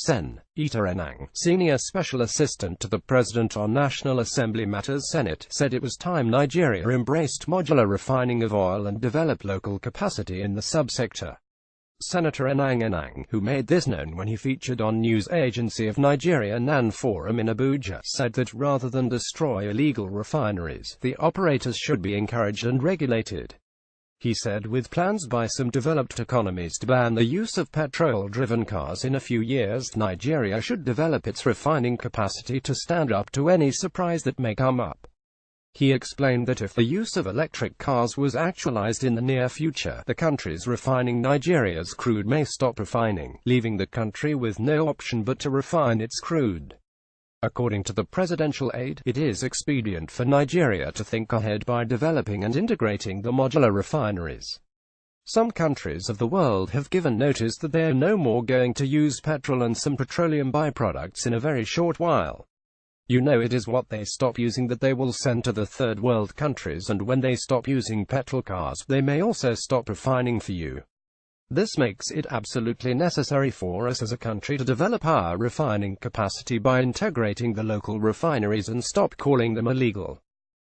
Enang, senior special assistant to the President on National Assembly Matters Senate, said it was time Nigeria embraced modular refining of oil and developed local capacity in the subsector. Senator Enang, who made this known when he featured on news agency of Nigeria NAN Forum in Abuja, said that rather than destroy illegal refineries, the operators should be encouraged and regulated. He said with plans by some developed economies to ban the use of petrol-driven cars in a few years, Nigeria should develop its refining capacity to stand up to any surprise that may come up. He explained that if the use of electric cars was actualized in the near future, the country's refining Nigeria's crude may stop refining, leaving the country with no option but to refine its crude. According to the presidential aide, it is expedient for Nigeria to think ahead by developing and integrating the modular refineries. Some countries of the world have given notice that they are no more going to use petrol and some petroleum byproducts in a very short while. You know, it is what they stop using that they will send to the third world countries, and when they stop using petrol cars, they may also stop refining for you. This makes it absolutely necessary for us as a country to develop our refining capacity by integrating the local refineries and stop calling them illegal.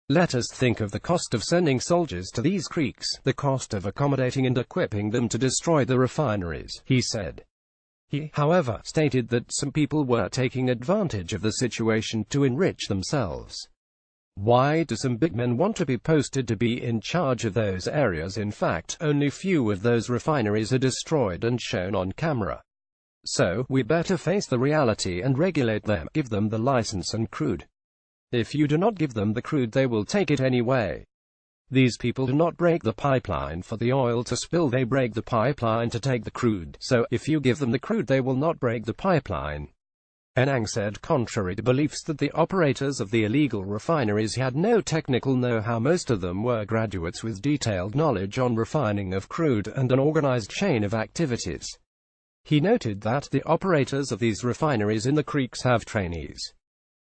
Let us think of the cost of sending soldiers to these creeks, the cost of accommodating and equipping them to destroy the refineries, he said. He, however, stated that some people were taking advantage of the situation to enrich themselves. Why do some big men want to be posted to be in charge of those areas? In fact, only few of those refineries are destroyed and shown on camera. So, we better face the reality and regulate them, give them the license and crude. If you do not give them the crude, they will take it anyway. These people do not break the pipeline for the oil to spill, they break the pipeline to take the crude. So, if you give them the crude, they will not break the pipeline. Enang said contrary to beliefs that the operators of the illegal refineries had no technical know-how, most of them were graduates with detailed knowledge on refining of crude and an organized chain of activities. He noted that the operators of these refineries in the creeks have trainees.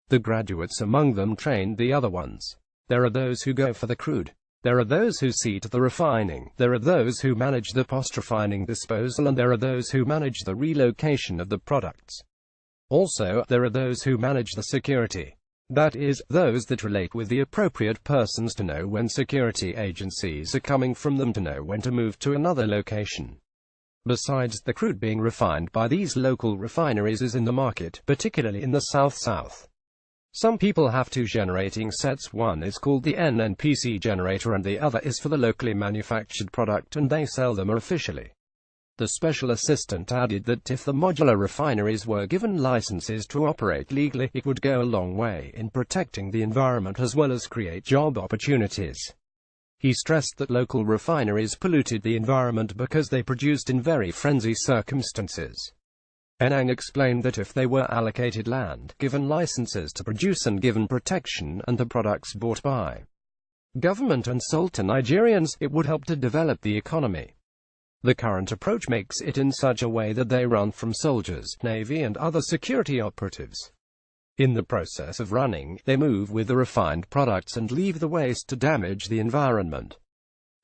The graduates among them trained the other ones. There are those who go for the crude. There are those who see to the refining, there are those who manage the post-refining disposal, and there are those who manage the relocation of the products. Also, there are those who manage the security. That is, those that relate with the appropriate persons to know when security agencies are coming from them, to know when to move to another location. Besides, the crude being refined by these local refineries is in the market, particularly in the South. Some people have two generating sets, one is called the NNPC generator and the other is for the locally manufactured product, and they sell them officially. The special assistant added that if the modular refineries were given licenses to operate legally, it would go a long way in protecting the environment as well as create job opportunities. He stressed that local refineries polluted the environment because they produced in very frenzied circumstances. Enang explained that if they were allocated land, given licenses to produce and given protection, and the products bought by government and sold to Nigerians, it would help to develop the economy. The current approach makes it in such a way that they run from soldiers, navy and other security operatives. In the process of running, they move with the refined products and leave the waste to damage the environment.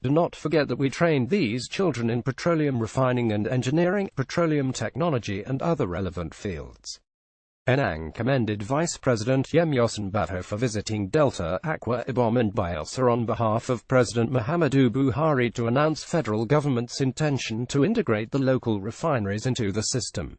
Do not forget that we trained these children in petroleum refining and engineering, petroleum technology and other relevant fields. Enang commended Vice President Yemyosin Bavo for visiting Delta, Akwa Ibom and Bayelsa on behalf of President Muhammadu Buhari to announce federal government's intention to integrate the local refineries into the system.